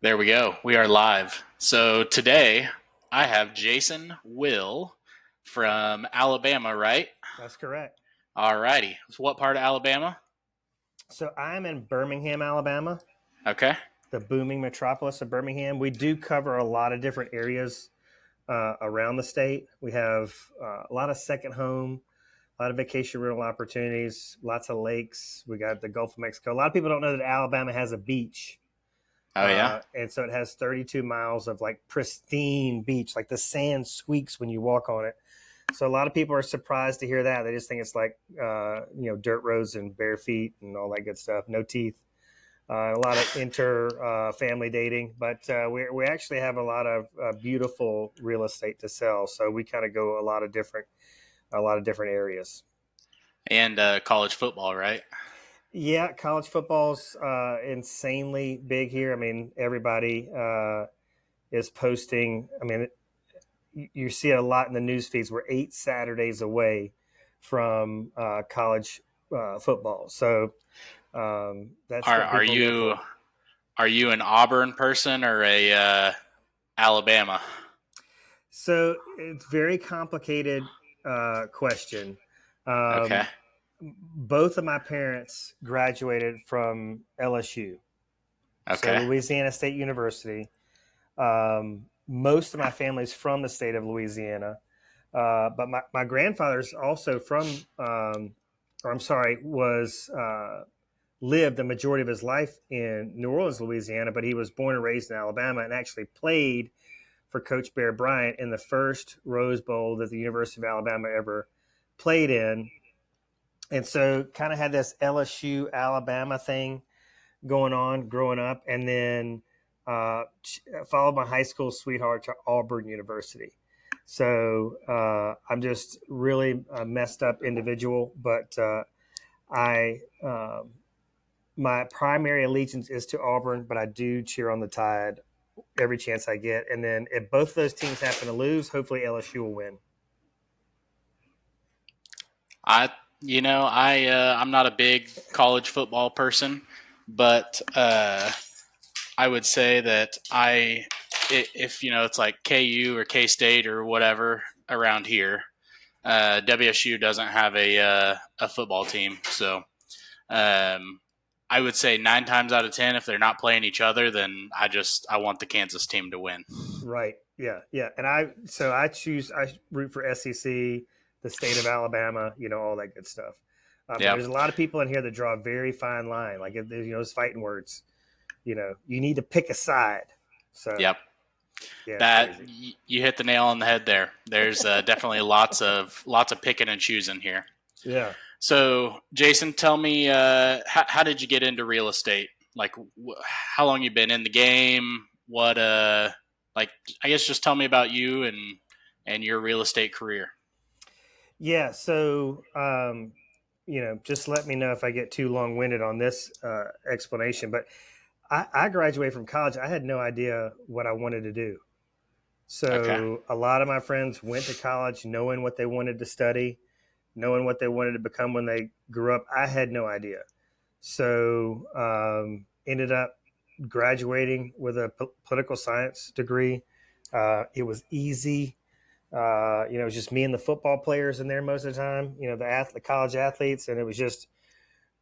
There we go. We are live. So today I have Jason Will from Alabama, right? That's correct. All righty. What part of Alabama? So I'm in Birmingham, Alabama, Okay. the booming metropolis of Birmingham. We do cover a lot of different areas around the state. We have a lot of second home, a lot of vacation rental opportunities, lots of lakes. We got the Gulf of Mexico. A lot of people don't know that Alabama has a beach. Oh, yeah. And so it has 32 miles of like pristine beach, like the sand squeaks when you walk on it. So a lot of people are surprised to hear that. They just think it's like dirt roads and bare feet and all that good stuff. No teeth. A lot of inter family dating, but we actually have a lot of beautiful real estate to sell. So we kind of go a lot of different areas. And college football, right? Yeah, college football's insanely big here. I mean, everybody is posting. I mean, you see it a lot in the news feeds. We're 8 Saturdays away from college football, so that's Are what are people live you for. are you an Auburn person or a Alabama? So it's very complicated question. Okay. Um, both of my parents graduated from LSU, so Okay. Louisiana State University. Most of my family's from the state of Louisiana. But my grandfather's also from, or I'm sorry, was lived the majority of his life in New Orleans, Louisiana, but he was born and raised in Alabama and actually played for Coach Bear Bryant in the first Rose Bowl that the University of Alabama ever played in. And so kind of had this LSU Alabama thing going on growing up. And then followed my high school sweetheart to Auburn University. So I'm just really a messed up individual, but I my primary allegiance is to Auburn, but I do cheer on the Tide every chance I get. And then if both of those teams happen to lose, hopefully LSU will win. I I'm not a big college football person, but I would say that if it's like KU or K State or whatever around here, WSU doesn't have a football team, so um, I would say 9 times out of 10, if they're not playing each other, then I want the Kansas team to win. Right. Yeah. Yeah. And I root for SEC, the state of Alabama, all that good stuff. But Yep, there's a lot of people in here that draw a very fine line. Like, those fighting words, you need to pick a side. So, yep. yeah, it's That crazy. you hit the nail on the head there. There's definitely lots of picking and choosing here. Yeah. So, Jason, tell me, how did you get into real estate? Like, how long you been in the game? What, like, I guess just tell me about you and your real estate career. Yeah. So, just let me know if I get too long winded on this explanation. But I graduated from college. I had no idea what I wanted to do. Okay. So a lot of my friends went to college knowing what they wanted to study, knowing what they wanted to become when they grew up. I had no idea. So ended up graduating with a political science degree. It was easy. It was just me and the football players in there most of the time. The college athletes, and it was just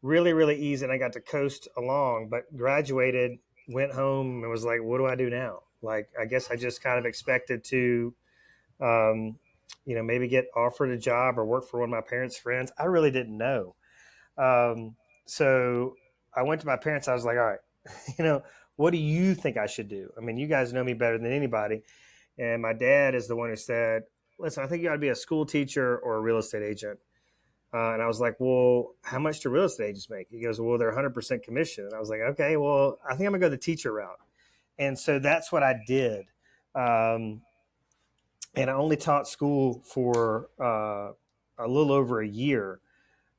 really, really easy. And I got to coast along. But graduated, went home, and was like, "What do I do now?" Like, I guess I just kind of expected to um, maybe get offered a job or work for one of my parents' friends. I really didn't know. So I went to my parents. I was like, all right, you know, what do you think I should do? I mean, you guys know me better than anybody. And my dad is the one who said, listen, I think you ought to be a school teacher or a real estate agent. And I was like, well, how much do real estate agents make? He goes, well, they're 100% commission. And I was like, okay, well, I think I'm going to go the teacher route. And so that's what I did. Um, and I only taught school for a little over a year.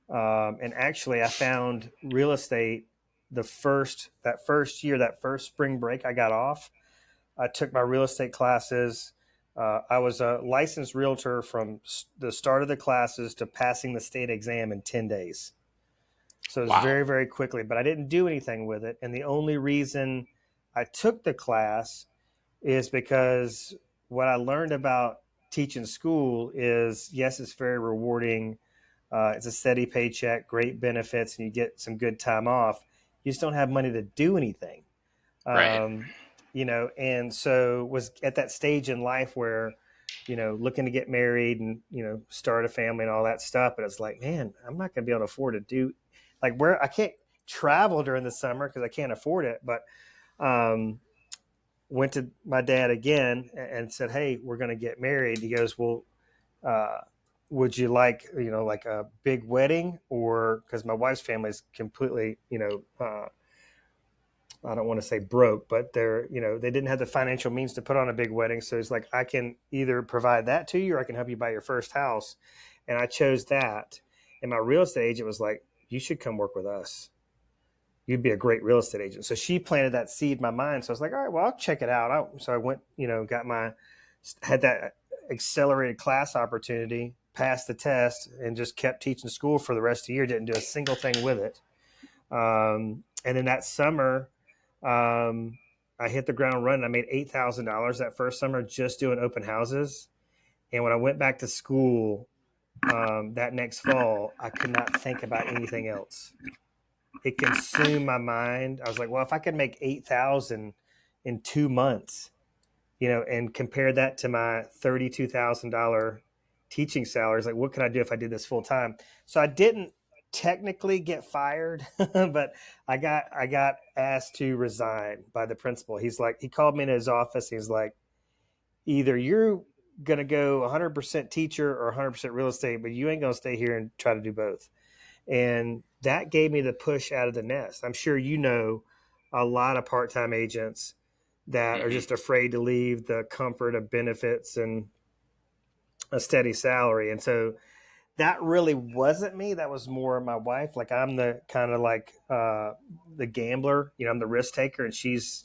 And actually, I found real estate that first year, that first spring break I got off. I took my real estate classes. I was a licensed realtor from the start of the classes to passing the state exam in 10 days. So it was Wow. very, very quickly, but I didn't do anything with it. And the only reason I took the class is because what I learned about teaching school is, yes, it's very rewarding. It's a steady paycheck, great benefits, and you get some good time off. You just don't have money to do anything. Right. um, and so was at that stage in life where, looking to get married and, start a family and all that stuff. But it's like, man, I'm not going to be able to afford to do, like, where I can't travel during the summer because I can't afford it. But um, went to my dad again and said, hey, we're going to get married. He goes, well, uh, would you like, like a big wedding, or because my wife's family is completely, I don't want to say broke, but they didn't have the financial means to put on a big wedding. So it's like, I can either provide that to you or I can help you buy your first house. And I chose that. And my real estate agent was like, you should come work with us. You'd be a great real estate agent. So she planted that seed in my mind. So I was like, all right, well, I'll check it out. So I went, had that accelerated class opportunity, passed the test, and just kept teaching school for the rest of the year. Didn't do a single thing with it. And then that summer, I hit the ground running. I made $8,000 that first summer just doing open houses. And when I went back to school that next fall, I could not think about anything else. It consumed my mind. I was like, well, if I could make 8,000 in 2 months, and compare that to my $32,000 teaching salaries, like, what could I do if I did this full time? So I didn't technically get fired, but I got asked to resign by the principal. He called me in his office. He's like, either you're going to go 100% teacher or 100% real estate, but you ain't going to stay here and try to do both. And that gave me the push out of the nest. I'm sure a lot of part-time agents that are Hmm. just afraid to leave the comfort of benefits and a steady salary. And so that really wasn't me. That was more my wife. Like, I'm the kind of like the gambler, I'm the risk taker, and she's,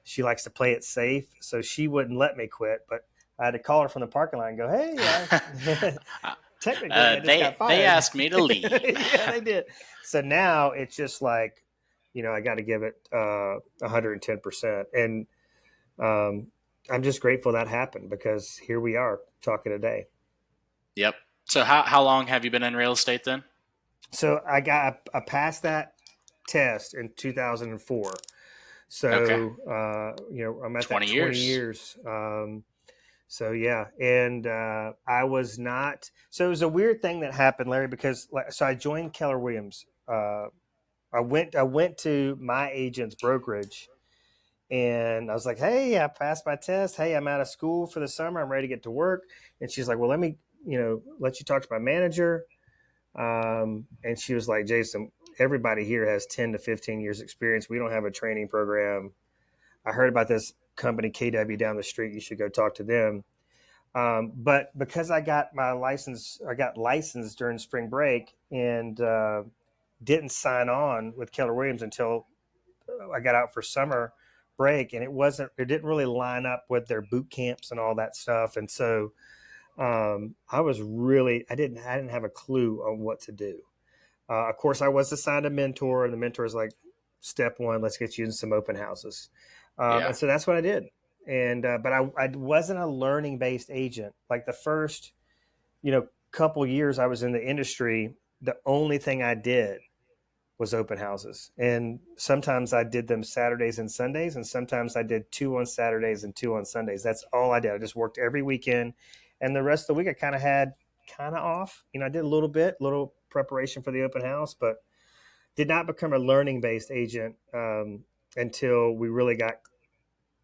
she likes to play it safe. So she wouldn't let me quit, but I had to call her from the parking lot and go, hey, technically I just got They fired. asked me to leave. Yeah, they did. So now it's just like, I got to give it 110%. And um, I'm just grateful that happened, because here we are talking today. Yep. So how long have you been in real estate then? So I passed that test in 2004. Okay. So, I'm at that 20 20 years. years. So yeah, and I was not. So it was a weird thing that happened, Larry, because so I joined Keller Williams. I went to my agent's brokerage, and I was like, "Hey, I passed my test. Hey, I'm out of school for the summer. I'm ready to get to work." And she's like, "Well, let me, let you talk to my manager." And she was like, "Jason, everybody here has 10 to 15 years experience. We don't have a training program. I heard about this company KW down the street. You should go talk to them." But because I got licensed during spring break, and didn't sign on with Keller Williams until I got out for summer break, and it didn't really line up with their boot camps and all that stuff. And so I didn't have a clue on what to do. Of course, I was assigned a mentor, and the mentor is like, step one, let's get you in some open houses. Yeah. And so that's what I did. And but I wasn't a learning based agent. Like the first, couple years I was in the industry, the only thing I did was open houses. And sometimes I did them Saturdays and Sundays, and sometimes I did two on Saturdays and two on Sundays. That's all I did. I just worked every weekend, and the rest of the week I kind of had off. I did a little preparation for the open house, but did not become a learning based agent until we really got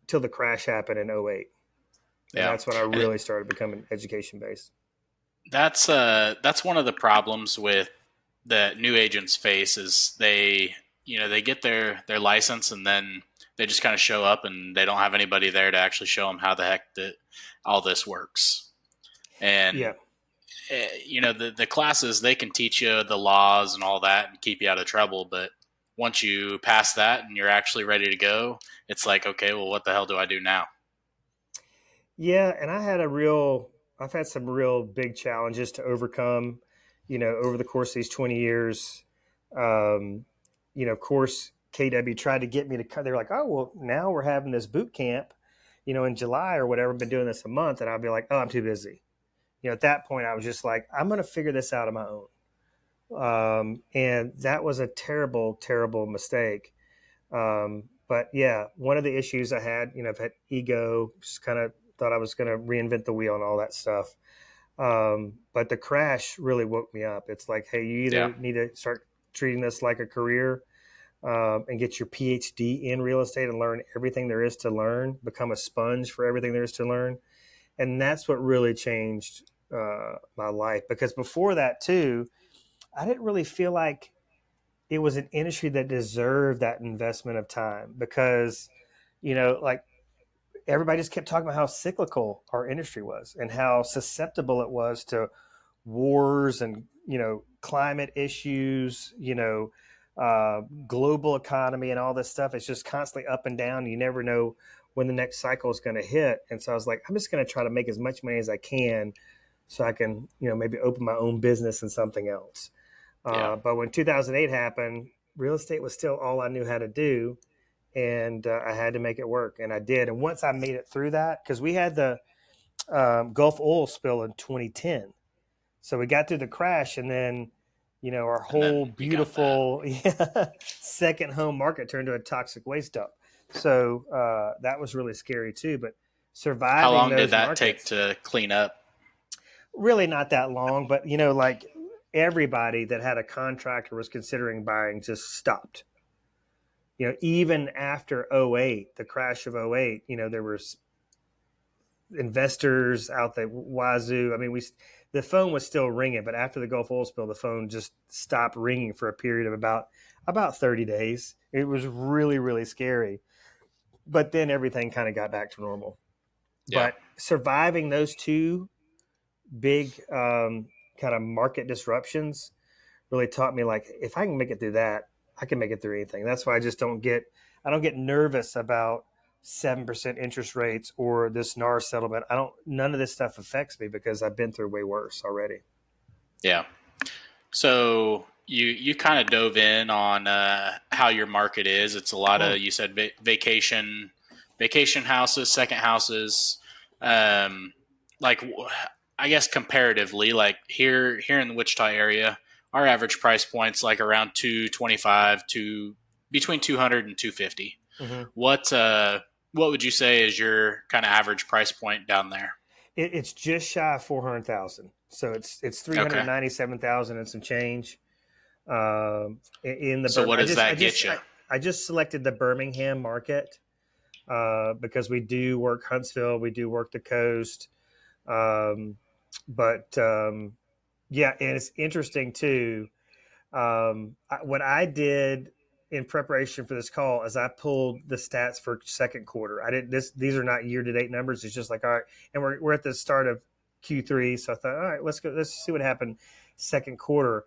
till the crash happened in '08. And Yeah. that's when I And really started becoming education based. that's one of the problems with that new agents face is they get their license and then they just kind of show up and they don't have anybody there to actually show them how the heck that all this works. And Yeah. the classes, they can teach you the laws and all that and keep you out of trouble, but once you pass that and you're actually ready to go, it's like, okay, well, what the hell do I do now? Yeah, and I've had some real big challenges to overcome, over the course of these 20 years. Of course, KW tried to get me to come. They were like, oh, well, now we're having this boot camp, in July or whatever. I've been doing this a month. And I'll be like, oh, I'm too busy. At that point, I was just like, I'm going to figure this out on my own. And that was a terrible, terrible mistake. But yeah, one of the issues I had, I've had ego, just kind of thought I was going to reinvent the wheel and all that stuff. But the crash really woke me up. It's like, hey, you Yeah. either need to start treating this like a career, and get your PhD in real estate and learn everything there is to learn, become a sponge for everything there is to learn. And that's what really changed my life. Because before that, too, I didn't really feel like it was an industry that deserved that investment of time because, like everybody just kept talking about how cyclical our industry was and how susceptible it was to wars and, climate issues, global economy and all this stuff. It's just constantly up and down. You never know when the next cycle is going to hit. And so I was like, I'm just going to try to make as much money as I can so I can, maybe open my own business and something else. Yeah. But when 2008 happened, real estate was still all I knew how to do. And I had to make it work. And I did. And once I made it through that, because we had the Gulf oil spill in 2010. So we got through the crash and then, our And whole then you got that. beautiful second home market turned to a toxic waste dump. So that was really scary too. But How surviving long did those that take markets, to clean up? really not that long. But, like everybody that had a contractor was considering buying just stopped. Even after '08, the crash of '08, there was investors out the wazoo. I mean, the phone was still ringing, but after the Gulf oil spill, the phone just stopped ringing for a period of about 30 days. It was really, really scary. But then everything kind of got back to normal. Yeah. But surviving those two big kind of market disruptions really taught me, like, if I can make it through that, I can make it through anything. That's why I don't get nervous about 7% interest rates or this NAR settlement. None of this stuff affects me because I've been through way worse already. Yeah. So you kind of dove in on how your market is. It's a lot Hmm. of, you said vacation houses, second houses. Um, like I guess comparatively, like here in the Wichita area, our average price point's like around 225 to between 200 and 250. Hmm. What would you say is your kind of average price point down there? It's just shy of 400,000, so it's Okay. 397,000 and some change. In the So what does I that get just you? I just selected the Birmingham market because we do work Huntsville, we do work the coast, um, but yeah, and it's interesting too. What I did in preparation for this call is I pulled the stats for second quarter. I didn't these are not year to date numbers. It's just like, all right, and we're at the start of Q3, so I thought, all right, let's see what happened second quarter.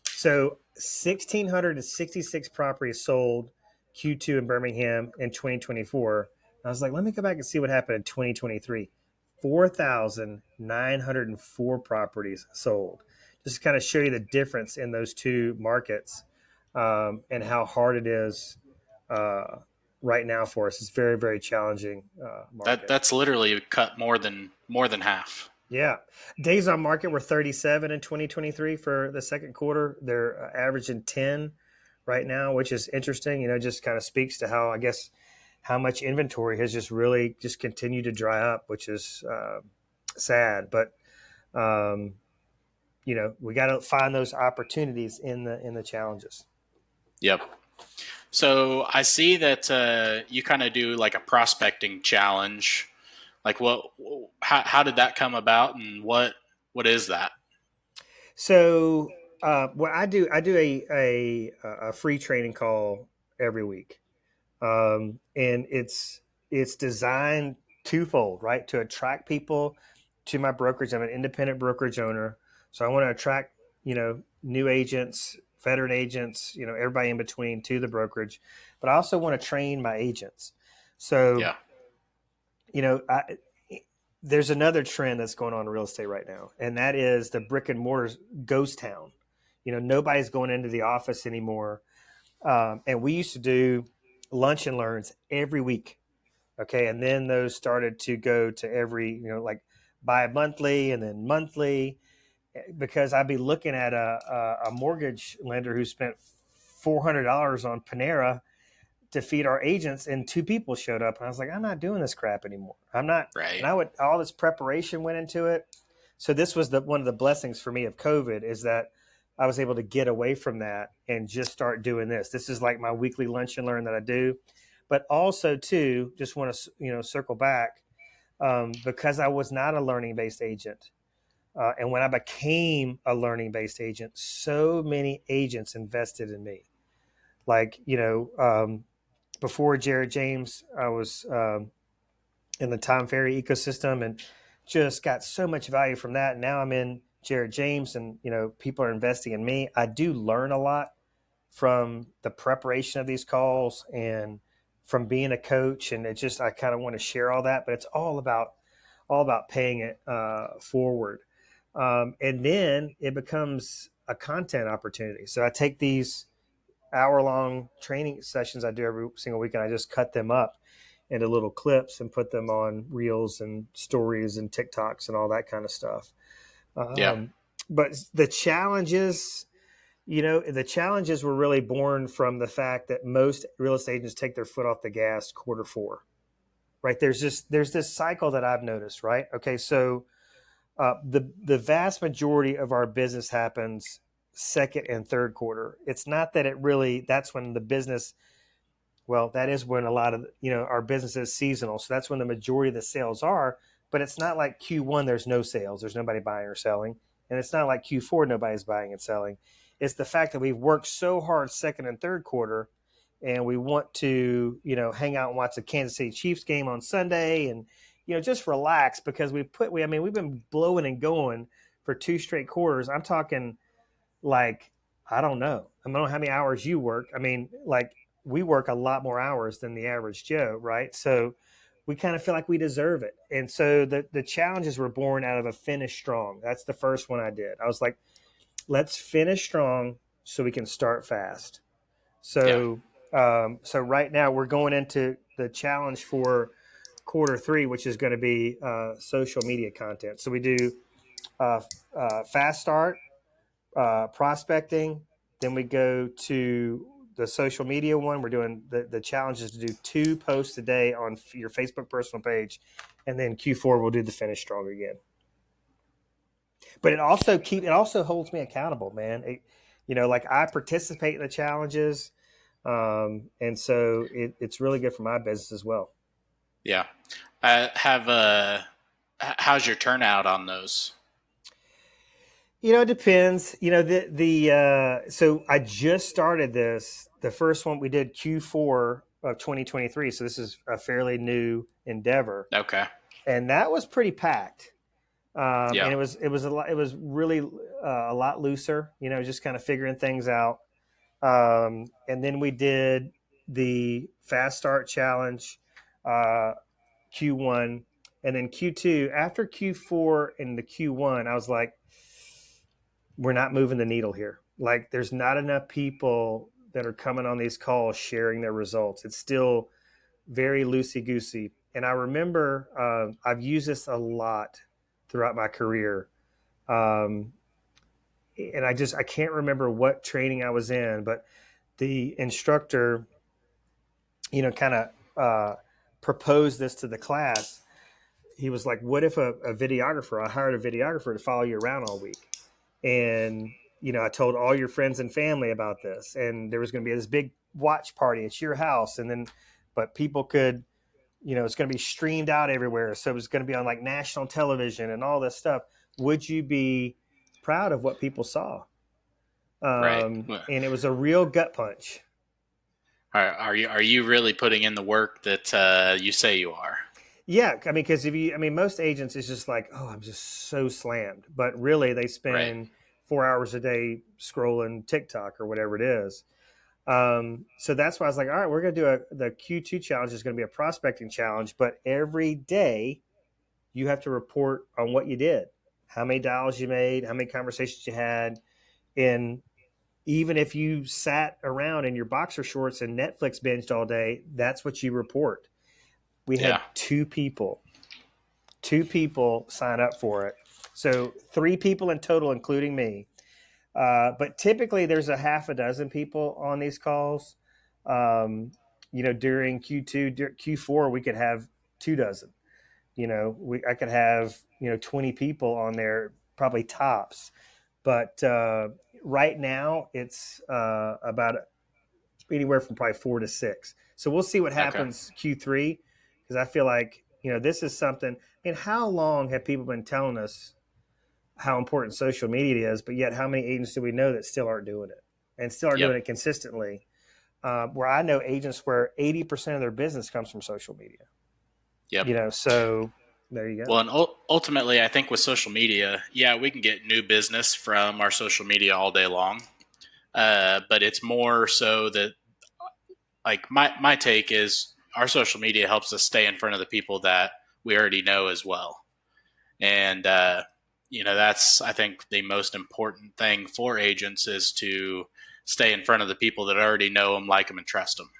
So 1,666 properties sold Q2 in Birmingham in 2024. I was like, let me go back and see what happened in 2023. 4,904 properties sold. Just to kind of show you the difference in those two markets, and how hard it is uh, right now for us. It's very, very challenging market. That's literally cut more than half. Yeah. Days on market were 37 in 2023 for the second quarter. They're averaging 10 right now, which is interesting. Just kind of speaks to how, I guess, how much inventory has just really just continued to dry up, which is sad. But, we got to find those opportunities in the challenges. Yep. So I see that you kind of do like a prospecting challenge. Like how did that come about, and what is that? So, what I do a free training call every week. And it's designed twofold, right? To attract people to my brokerage. I'm an independent brokerage owner, so I want to attract new agents, veteran agents, everybody in between to the brokerage. But I also want to train my agents. So Yeah. there's another trend that's going on in real estate right now, and that is the brick and mortar ghost town. Nobody's going into the office anymore. And we used to do lunch and learns every week. Okay. And then those started to go to every, like bi-monthly and then monthly, because I'd be looking at a mortgage lender who spent $400 on Panera to feed our agents, and two people showed up. And I was like, I'm not doing this crap anymore. I'm not. And Right. all this preparation went into it. So this was one of the blessings for me of COVID, is that I was able to get away from that and just start doing this. This is like my weekly lunch and learn that I do. But also too, just want to, circle back, because I was not a learning based agent. And when I became a learning based agent, so many agents invested in me. Like, before Jared James, I was in the Tom Ferry ecosystem and just got so much value from that. And now I'm in Jared James, and people are investing in me. I do learn a lot from the preparation of these calls and from being a coach, and it just, I kind of want to share all that, but it's all about paying it forward. And then it becomes a content opportunity. So I take these hour-long training sessions I do every single week, and I just cut them up into little clips and put them on reels and stories and TikToks and all that kind of stuff. Yeah. But the challenges were really born from the fact that most real estate agents take their foot off the gas quarter four, right? There's this cycle that I've noticed, right? Okay, so the vast majority of our business happens second and third quarter. It's not that it really, that's when the business, well, that is when a lot of, our business is seasonal. So that's when the majority of the sales are, but it's not like Q1, there's no sales. There's nobody buying or selling. And it's not like Q4, nobody's buying and selling. It's the fact that we've worked so hard second and third quarter, and we want to, hang out and watch the Kansas City Chiefs game on Sunday, and, just relax, because we've been blowing and going for two straight quarters. I'm talking, like, I don't know. I don't know how many hours you work. I mean, like, we work a lot more hours than the average Joe, right? So we kind of feel like we deserve it. And so the challenges were born out of a finish strong. That's the first one I did. I was like, let's finish strong so we can start fast. Yeah. So right now we're going into the challenge for quarter three, which is going to be social media content. So we do uh, fast start, prospecting. Then we go to the social media one. We're doing the challenge is to do 2 posts a day on your Facebook personal page, and then Q4 we'll do the finish strong again. But it also holds me accountable, man. Like, I participate in the challenges, and so it's really good for my business as well. Yeah. I have how's your turnout on those? It depends. So I just started this. The first one we did Q4 of 2023. So this is a fairly new endeavor, Okay. and that was pretty packed. And Yeah. it was a lot. It was really a lot looser. Just kind of figuring things out. And then we did the fast start challenge, uh, Q1, and then Q2. After Q4 and the Q1, I was like, we're not moving the needle here. Like, there's not enough people that are coming on these calls sharing their results. It's still very loosey goosey. And I remember I've used this a lot throughout my career. Um, and I can't remember what training I was in, but the instructor, kind of proposed this to the class. He was like, what if a videographer, I hired a videographer to follow you around all week? And I told all your friends and family about this, and there was going to be this big watch party at your house, and then but people could, it's going to be streamed out everywhere, so it was going to be on like national television and all this stuff. Would you be proud of what people saw? Right. And it was a real gut punch. Are you really putting in the work that you say you are? Yeah, I mean, because most agents is just like, oh, I'm just so slammed, but really they Right. spend 4 hours a day scrolling TikTok or whatever it is. So that's why I was like, all right, we're going to do the Q2 challenge is going to be a prospecting challenge, but every day you have to report on what you did, how many dials you made, how many conversations you had, and even if you sat around in your boxer shorts and Netflix binged all day, that's what you report. We Yeah. had two people sign up for it. So 3 people in total, including me. But typically there's a half a dozen people on these calls. During Q4, we could have 2 dozen. I could have 20 people on there, probably tops. But right now it's about anywhere from probably 4 to 6. So we'll see what Okay. happens Q3, because I feel like this is something. I mean, how long have people been telling us how important social media is, but yet how many agents do we know that still aren't doing it and still aren't Yep. doing it consistently? Where I know agents where 80% of their business comes from social media. Yep. So there you go. Well, and ultimately, I think with social media, yeah, we can get new business from our social media all day long. But it's more so that, like, my take is our social media helps us stay in front of the people that we already know as well. And, that's, I think, the most important thing for agents is to stay in front of the people that already know them, like them, and trust them.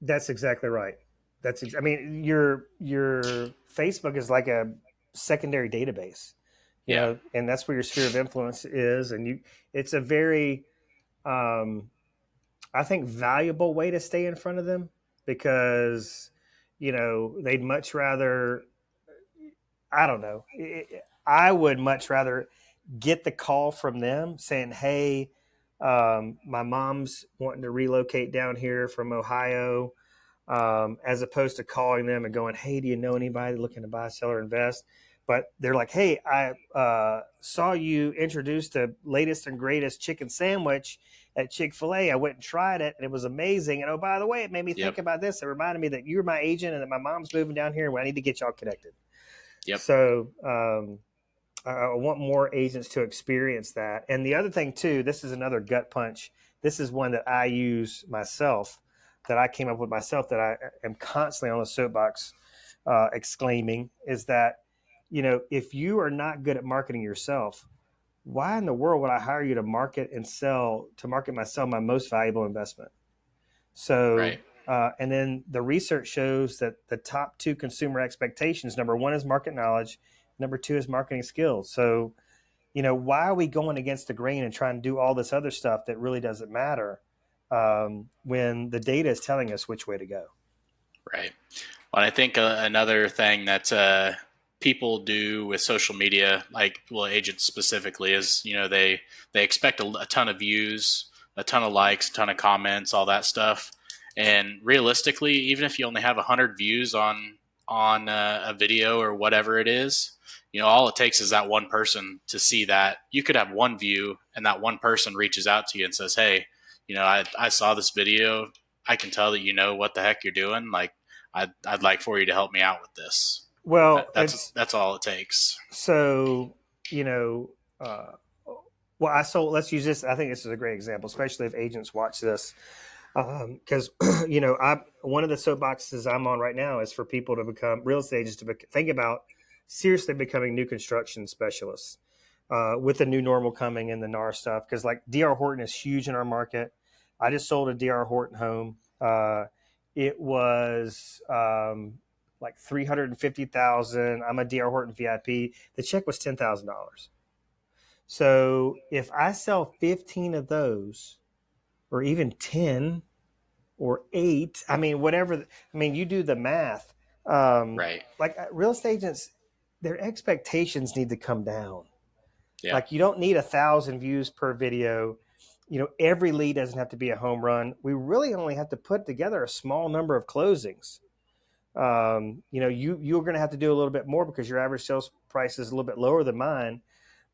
That's exactly right. I mean, your Facebook is like a secondary database, Yeah. and that's where your sphere of influence is. And it's a very, um, I think, valuable way to stay in front of them, because, they'd much rather, I don't know, I would much rather get the call from them saying, "Hey, my mom's wanting to relocate down here from Ohio," as opposed to calling them and going, "Hey, do you know anybody looking to buy, sell, or invest?" But they're like, "Hey, I saw you introduce the latest and greatest chicken sandwich at Chick-fil-A. I went and tried it, and it was amazing. And oh, by the way, it made me Yep. think about this. It reminded me that you're my agent and that my mom's moving down here, and I need to get y'all connected." Yep. So I want more agents to experience that. And the other thing too, this is another gut punch. This is one that I use myself, that I came up with myself, that I am constantly on the soapbox exclaiming, is that, if you are not good at marketing yourself, why in the world would I hire you to market myself, my most valuable investment? Right. So, and then the research shows that the top 2 consumer expectations, number one is market knowledge, number two is marketing skills. So, why are we going against the grain and trying to do all this other stuff that really doesn't matter, when the data is telling us which way to go? Right. Well, I think another thing that people do with social media, like, well, agents specifically, is they expect a ton of views, a ton of likes, a ton of comments, all that stuff. And realistically, even if you only have 100 views on a video or whatever it is, all it takes is that one person to see that. You could have one view, and that one person reaches out to you and says, "Hey, I saw this video. I can tell that you know what the heck you're doing. Like, I'd like for you to help me out with this." Well, That's all it takes. so, you know, uh, well, let's use this. I think this is a great example, especially if agents watch this. Because I one of the soapboxes I'm on right now is for people to become real estate agents, to think about seriously becoming new construction specialists, with the new normal coming and the NAR stuff. Because like DR Horton is huge in our market. I just sold a DR Horton home. It was like 350,000. I'm a DR Horton VIP. The check was $10,000. So if I sell 15 of those, or even 10 or 8, I mean, whatever, you do the math. Right. Like real estate agents, their expectations need to come down. Yeah. Like, you don't need 1,000 views per video. Every lead doesn't have to be a home run. We really only have to put together a small number of closings. You're going to have to do a little bit more because your average sales price is a little bit lower than mine,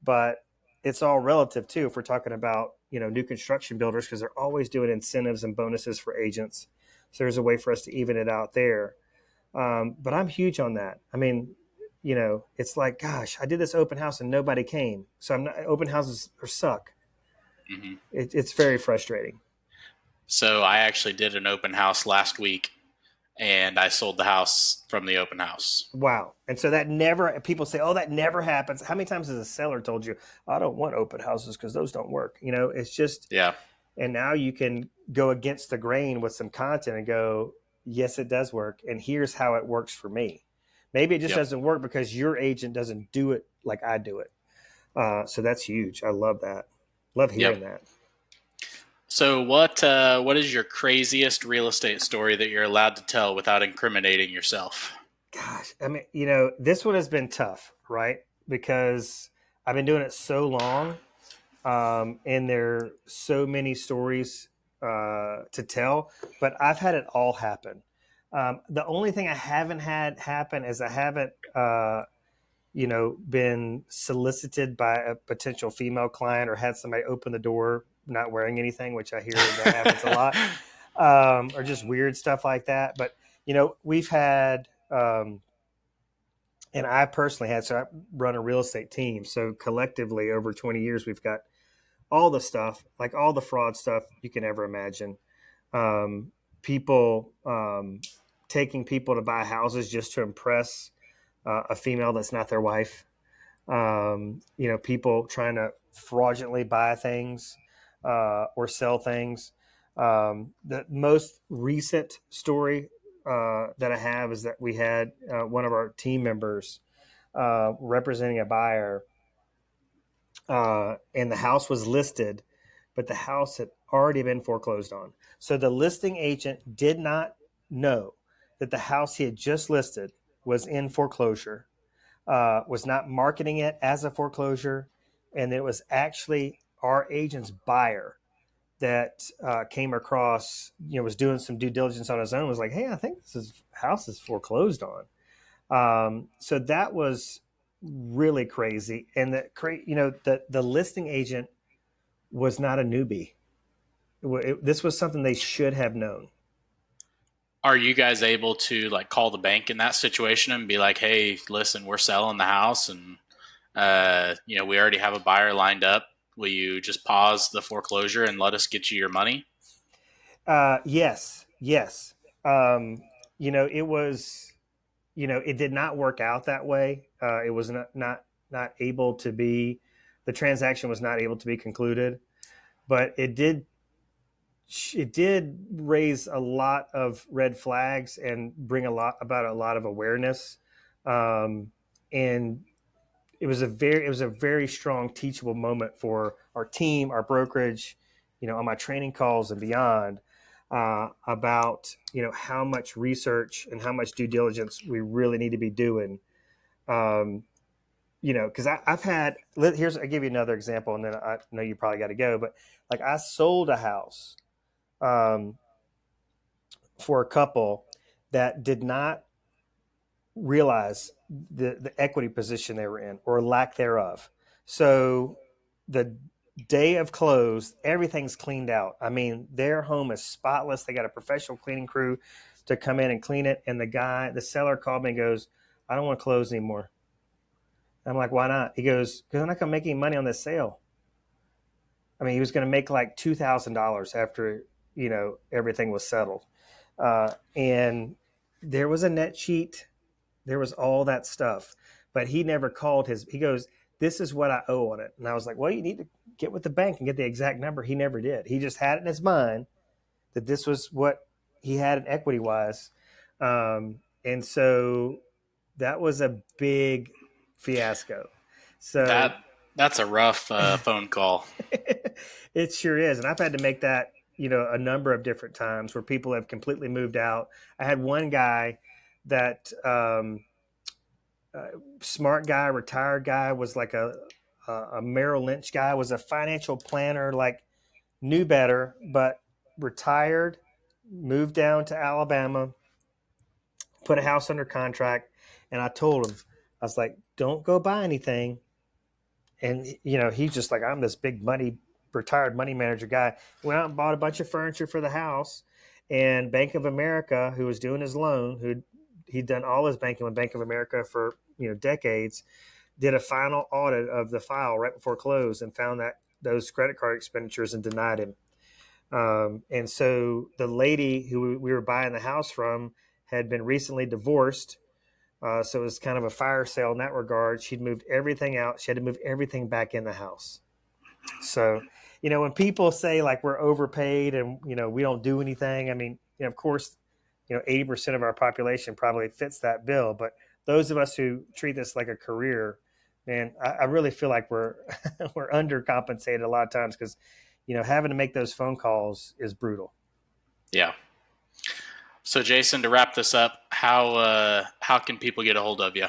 but it's all relative too. If we're talking about, new construction builders, because they're always doing incentives and bonuses for agents. So there's a way for us to even it out there. But I'm huge on that. I mean, it's like, gosh, I did this open house and nobody came. So open houses are suck. Hmm. It's very frustrating. So I actually did an open house last week, and I sold the house from the open house. Wow. And so that never, people say, oh, that never happens. How many times has a seller told you, I don't want open houses because those don't work? It's just, Yeah. And now you can go against the grain with some content and go, yes, it does work. And here's how it works for me. Maybe it just Yep. doesn't work because your agent doesn't do it like I do it. So that's huge. I love that. Love Yep. hearing that. So what is your craziest real estate story that you're allowed to tell without incriminating yourself? Gosh, I mean, this one has been tough, right? Because I've been doing it so long, and there are so many stories to tell, but I've had it all happen. The only thing I haven't had happen is I haven't, been solicited by a potential female client or had somebody open the door not wearing anything, which I hear that happens a lot, or just weird stuff like that. But we've had. And I personally had, so I run a real estate team. So collectively over 20 years, we've got all the stuff, like all the fraud stuff you can ever imagine. People taking people to buy houses just to impress a female that's not their wife. People trying to fraudulently buy things or sell things. The most recent story that I have is that we had one of our team members representing a buyer, and the house was listed, but the house had already been foreclosed on. So the listing agent did not know that the house he had just listed was in foreclosure, was not marketing it as a foreclosure, and it was actually our agent's buyer that came across, was doing some due diligence on his own, was like, hey, I think house is foreclosed on. So that was really crazy. And the listing agent was not a newbie. This was something they should have known. Are you guys able to like call the bank in that situation and be like, "Hey, listen, we're selling the house, and we already have a buyer lined up. Will you just pause the foreclosure and let us get you your money?" Yes, yes. It was, it did not work out that way. It was not able to be, the transaction was not able to be concluded, but it did raise a lot of red flags and bring a lot of awareness. And it was a very strong teachable moment for our team, our brokerage, on my training calls and beyond, about how much research and how much due diligence we really need to be doing. Um, because I've had, I'll give you another example, and then I know you probably got to go, but like I sold a house um, for a couple that did not realize the equity position they were in or lack thereof. So the day of close, everything's cleaned out. I mean, their home is spotless. They got a professional cleaning crew to come in and clean it. And the seller called me and goes, I don't want to close anymore. I'm like, why not? He goes, because I'm not going to make any money on this sale. I mean, he was going to make like $2,000 after, everything was settled. And there was a net sheet. There was all that stuff, but he never called he goes, this is what I owe on it. And I was like, well, you need to get with the bank and get the exact number. He never did. He just had it in his mind that this was what he had in equity wise. And so that was a big fiasco. So That that's a rough phone call. it sure is. And I've had to make that, a number of different times where people have completely moved out. I had one guy that, smart guy, retired guy, was like a Merrill Lynch guy, was a financial planner, like knew better, but retired, moved down to Alabama, put a house under contract, and I told him, I was like, don't go buy anything. And he's just like, I'm this big money, retired money manager guy. Went out and bought a bunch of furniture for the house, and Bank of America, who was doing his loan, he'd done all his banking with Bank of America for decades, did a final audit of the file right before close and found that those credit card expenditures and denied him. And so the lady who we were buying the house from had been recently divorced. So it was kind of a fire sale in that regard. She'd moved everything out. She had to move everything back in the house. So when people say like we're overpaid and we don't do anything, I mean, of course, 80% of our population probably fits that bill. But those of us who treat this like a career, man, I really feel like we're we're undercompensated a lot of times because having to make those phone calls is brutal. Yeah. So, Jason, to wrap this up, how can people get a hold of you?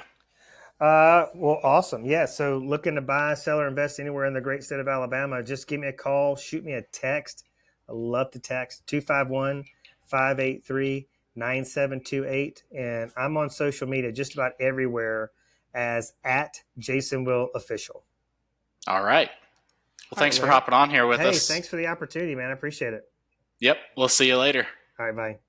Well, awesome. Yeah. So looking to buy, sell, or invest anywhere in the great state of Alabama, just give me a call, shoot me a text. I love to text 251-583-9728. And I'm on social media just about everywhere as at Jason Will Official. All right. Well, All right. thanks for Well, hopping on here with hey, us. thanks for the opportunity, man. I appreciate it. Yep. We'll see you later. All right. Bye.